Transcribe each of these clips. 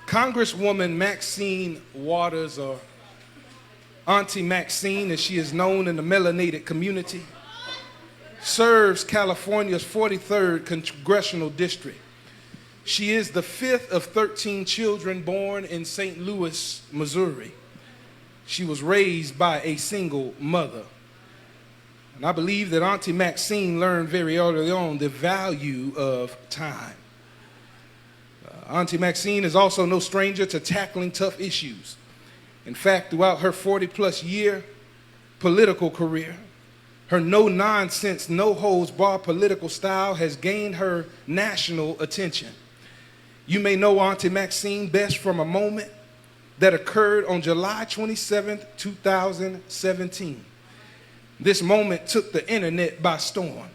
Congresswoman Maxine Waters, or Auntie Maxine as she is known in the melanated community, serves California's 43rd Congressional District. She is the fifth of 13 children born in St. Louis, Missouri. She was raised by a single mother. And I believe that Auntie Maxine learned very early on the value of time. Auntie Maxine is also no stranger to tackling tough issues. In fact, throughout her 40-plus year political career, her no-nonsense, no-holds-barred political style has gained her national attention. You may know Auntie Maxine best from a moment that occurred on July 27, 2017. This moment took the internet by storm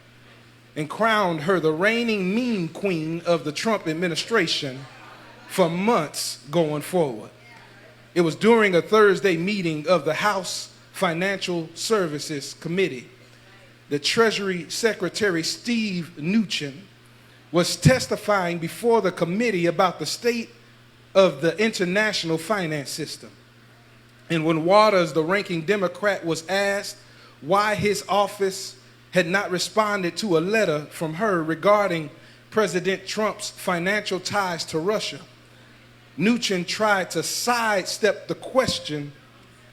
and crowned her the reigning meme queen of the Trump administration for months going forward. It was during a Thursday meeting of the House Financial Services Committee. The Treasury Secretary Steve Mnuchin was testifying before the committee about the state of the international finance system. And when Waters, the ranking Democrat, was asked why his office had not responded to a letter from her regarding President Trump's financial ties to Russia, Mnuchin tried to sidestep the question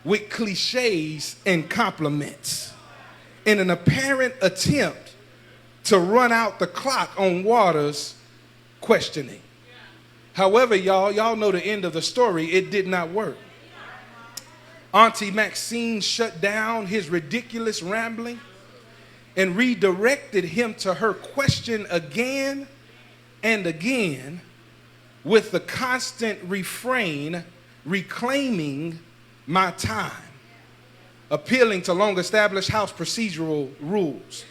with cliches and compliments in an apparent attempt to run out the clock on Waters' questioning. However, y'all know the end of the story. It did not work. Auntie Maxine shut down his ridiculous rambling and redirected him to her question again and again with the constant refrain, reclaiming my time, appealing to long-established House procedural rules.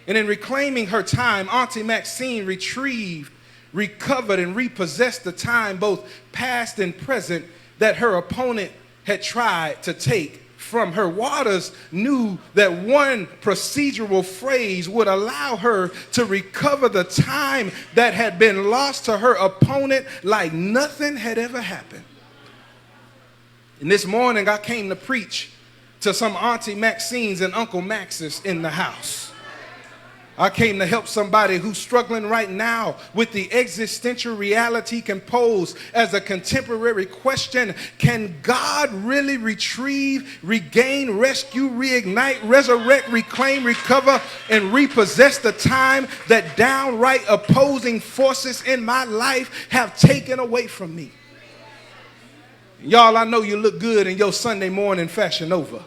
And in reclaiming her time, Auntie Maxine retrieved, recovered, and repossessed the time, both past and present, that her opponent had tried to take from her. Waters knew that one procedural phrase would allow her to recover the time that had been lost to her opponent like nothing had ever happened. And this morning I came to preach to some Auntie Maxines and Uncle Maxes in the house. I came to help somebody who's struggling right now with the existential reality composed as a contemporary question: can God really retrieve, regain, rescue, reignite, resurrect, reclaim, recover, and repossess the time that downright opposing forces in my life have taken away from me? Y'all, I know you look good in your Sunday morning Fashion Nova.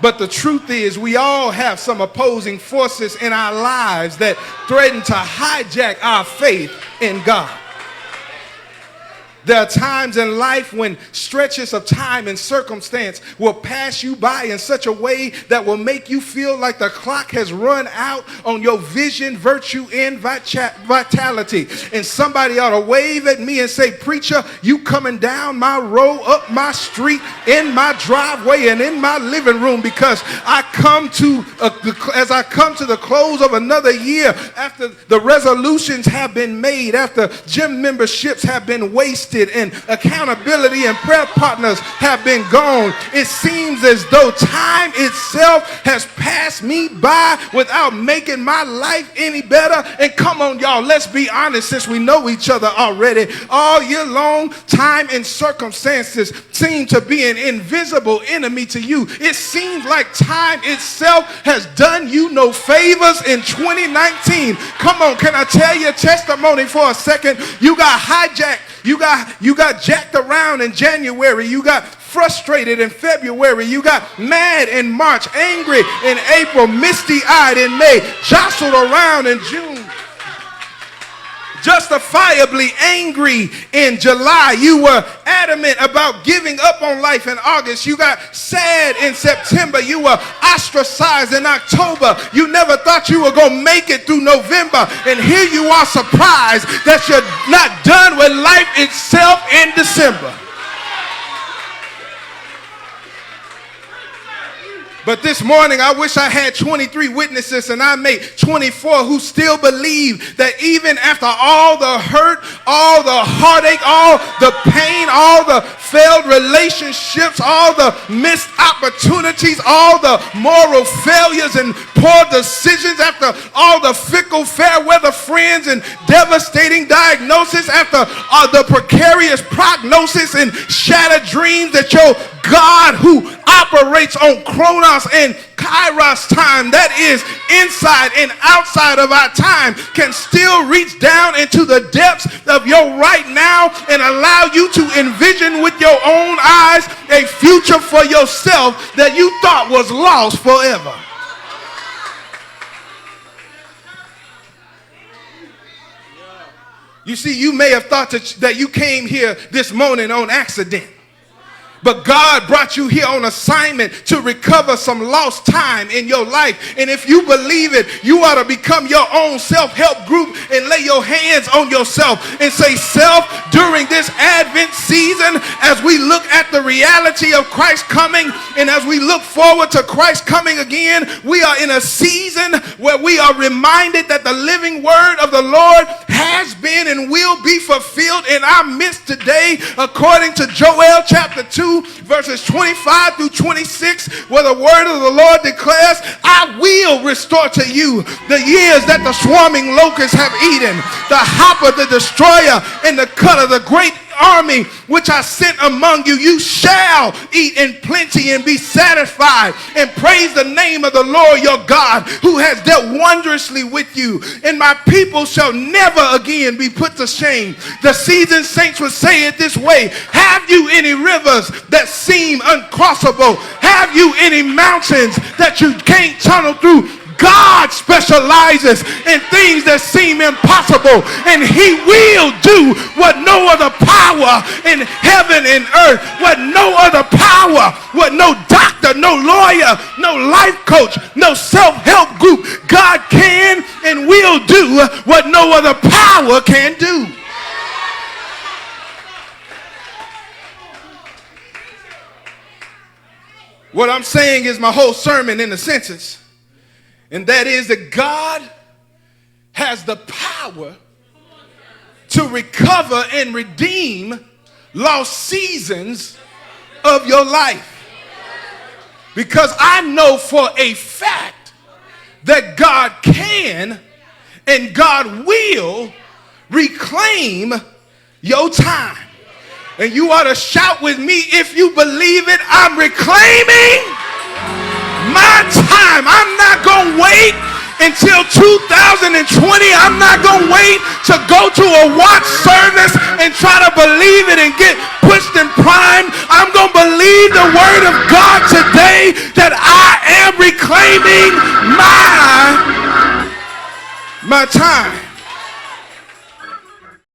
But the truth is, we all have some opposing forces in our lives that threaten to hijack our faith in God. There are times in life when stretches of time and circumstance will pass you by in such a way that will make you feel like the clock has run out on your vision, virtue, and vitality. And somebody ought to wave at me and say, "Preacher, you coming down my road, up my street, in my driveway, and in my living room," because as I come to the close of another year, after the resolutions have been made, after gym memberships have been wasted, and accountability and prayer partners have been gone, it seems as though time itself has passed me by without making my life any better. And come on, y'all, let's be honest, since we know each other already. All year long, time and circumstances seem to be an invisible enemy to you. It seems like time itself has done you no favors in 2019. Come on, can I tell you a testimony for a second? You got hijacked. You got jacked around in January. You got frustrated in February. You got mad in March, angry in April, misty-eyed in May, jostled around in June, justifiably angry in July. You were adamant about giving up on life in August. You got sad in September. You were ostracized in October. You never thought you were going to make it through November. And here you are, surprised that you're not done with life itself in December. But this morning, I wish I had 23 witnesses and I made 24 who still believe that even after all the hurt, all the heartache, all the pain, all the failed relationships, all the missed opportunities, all the moral failures and poor decisions, after all the fickle fair weather friends and devastating diagnosis, after the precarious prognosis and shattered dreams, that your God, who operates on Chronos and Kairos time, that is inside and outside of our time, can still reach down into the depths of your right now and allow you to envision with your own eyes a future for yourself that you thought was lost forever. You see, you may have thought that you came here this morning on accident. But God brought you here on assignment to recover some lost time in your life. And if you believe it, you ought to become your own self-help group and lay your hands on yourself and say, self, during this Advent season, as we look at the reality of Christ coming and as we look forward to Christ coming again, we are in a season where we are reminded that the living word of the Lord has been and will be fulfilled in our midst today, according to Joel chapter 2. Verses 25 through 26, where the word of the Lord declares, I will restore to you the years that the swarming locusts have eaten, the hopper, the destroyer, and the cutter, the great army which I sent among you. You shall eat in plenty and be satisfied, and praise the name of the Lord your God, who has dealt wondrously with you. And my people shall never again be put to shame. The seasoned saints would say it this way: have you any rivers that seem uncrossable? Have you any mountains that you can't tunnel through? God specializes in things that seem impossible, and he will do what no other power in heaven and earth, what no other power, what no doctor, no lawyer, no life coach, no self-help group, God can and will do what no other power can do. What I'm saying is my whole sermon in a sentence. And that is that God has the power to recover and redeem lost seasons of your life. Because I know for a fact that God can and God will reclaim your time. And you ought to shout with me if you believe it. I'm reclaiming my time. I'm not going to wait until 2020. I'm not going to wait to go to a watch service and try to believe it and get pushed and primed. I'm going to believe the word of God today that I am reclaiming my time.